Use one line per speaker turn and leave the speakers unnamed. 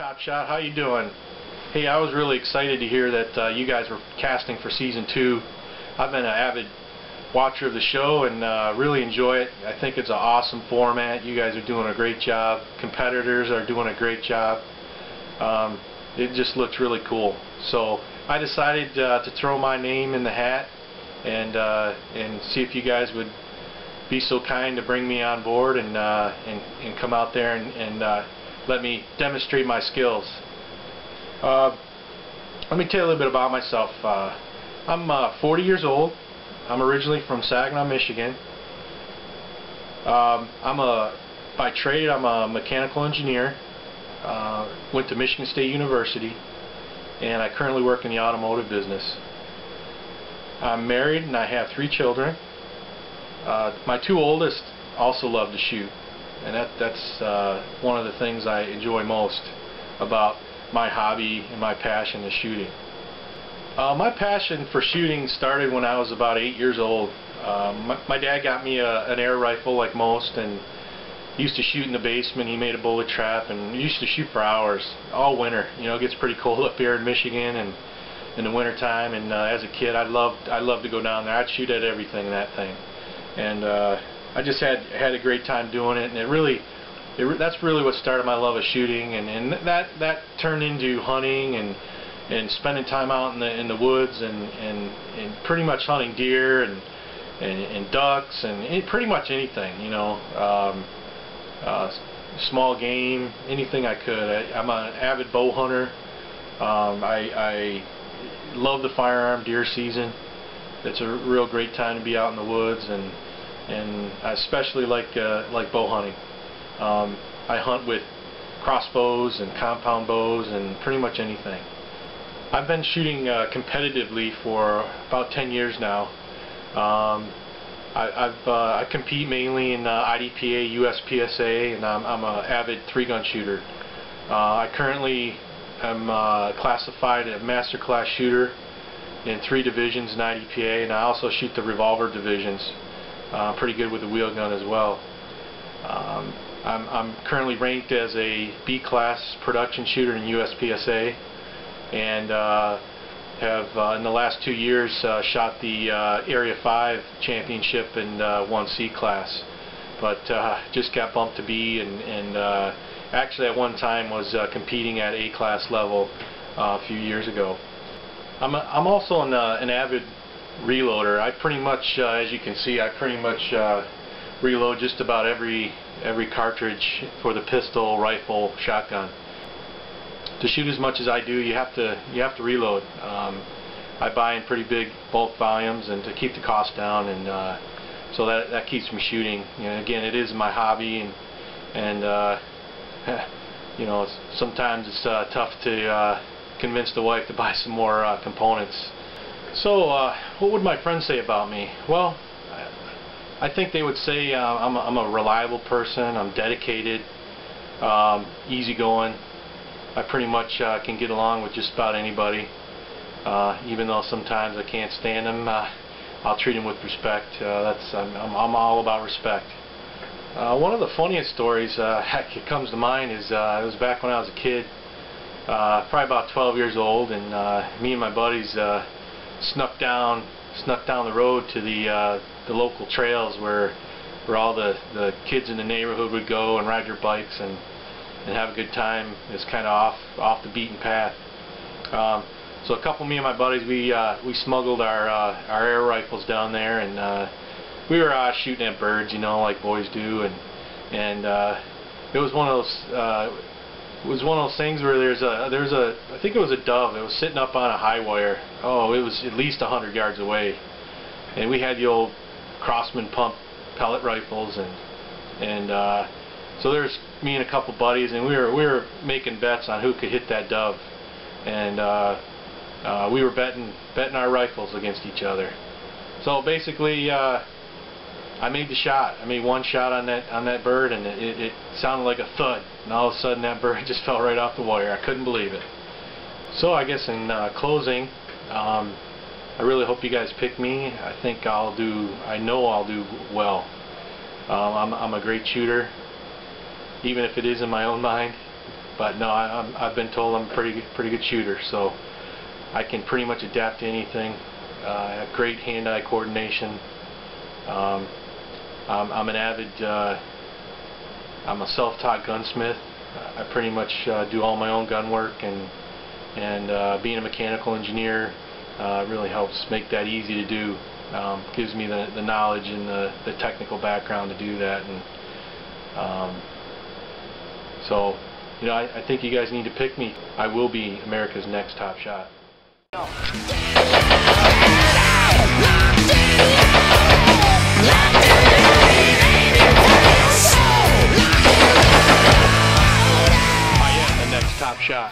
Top Shot, how you doing? Hey, I was really excited to hear that you guys were casting for Season 2. I've been an avid watcher of the show and really enjoy it. I think it's an awesome format. You guys are doing a great job. Competitors are doing a great job. It just looks really cool. So I decided to throw my name in the hat and see if you guys would be so kind to bring me on board and come out there and let me demonstrate my skills. Let me tell you a little bit about myself. I'm 40 years old. I'm originally from Saginaw, Michigan. By trade, I'm a mechanical engineer. Went to Michigan State University, and I currently work in the automotive business. I'm married and I have 3 children. My 2 oldest also love to shoot, and that's one of the things I enjoy most about my hobby and my passion is shooting. My passion for shooting started when I was about 8 years old. My dad got me an air rifle like most, and he used to shoot in the basement. He made a bullet trap and he used to shoot for hours all winter. You know, it gets pretty cold up here in Michigan and in the winter time, and as a kid I loved to go down there. I'd shoot at everything in that thing, and I just had a great time doing it, and that's really what started my love of shooting, and that turned into hunting and spending time out in the woods and pretty much hunting deer and ducks and pretty much anything, you know, small game, anything I could. I'm an avid bow hunter. I love the firearm deer season. It's a real great time to be out in the woods, and I especially like bow hunting. I hunt with crossbows and compound bows and pretty much anything. I've been shooting competitively for about 10 years now. I compete mainly in IDPA, USPSA, and I'm an avid 3-gun shooter. I currently am classified as a master class shooter in 3 divisions in IDPA, and I also shoot the revolver divisions. Pretty good with the wheel gun as well. I'm currently ranked as a B-class production shooter in USPSA, and have in the last 2 years shot the Area 5 championship and won C-class, but just got bumped to B, and actually at one time was competing at A-class level a few years ago. I'm also an avid reloader. I pretty much, as you can see, I pretty much reload just about every cartridge for the pistol, rifle, shotgun. To shoot as much as I do, you have to reload. I buy in pretty big bulk volumes, and to keep the cost down, and so that keeps me shooting. You know, again, it is my hobby, and you know, sometimes it's tough to convince the wife to buy some more components. So what would my friends say about me? Well, I think they would say I'm a reliable person. I'm dedicated, easygoing. I pretty much can get along with just about anybody, even though sometimes I can't stand them. I'll treat them with respect. I'm all about respect. One of the funniest stories that comes to mind is it was back when I was a kid, probably about 12 years old, and me and my buddies snuck down the road to the local trails where all the kids in the neighborhood would go and ride their bikes and have a good time. It's kind of off the beaten path. So me and my buddies, we smuggled our air rifles down there, and we were shooting at birds, you know, like boys do, and it was one of those things where I think it was a dove. It was sitting up on a high wire. Oh, it was at least 100 yards away, and we had the old Crossman pump pellet rifles, and so there's me and a couple buddies, and we were making bets on who could hit that dove, and we were betting our rifles against each other. So basically, I made the shot. I made one shot on that bird, and it sounded like a thud, and all of a sudden that bird just fell right off the wire. I couldn't believe it. So I guess in closing, I really hope you guys pick me. I know I'll do well. I'm a great shooter, even if it is in my own mind. But no, I've been told I'm a pretty good shooter, so I can pretty much adapt to anything. I have great hand-eye coordination. I'm an avid, I'm a self-taught gunsmith. I pretty much do all my own gun work, and being a mechanical engineer really helps make that easy to do. Gives me the knowledge and the technical background to do that, and so you know, I think you guys need to pick me. I will be America's next top shot. I am the next top shot.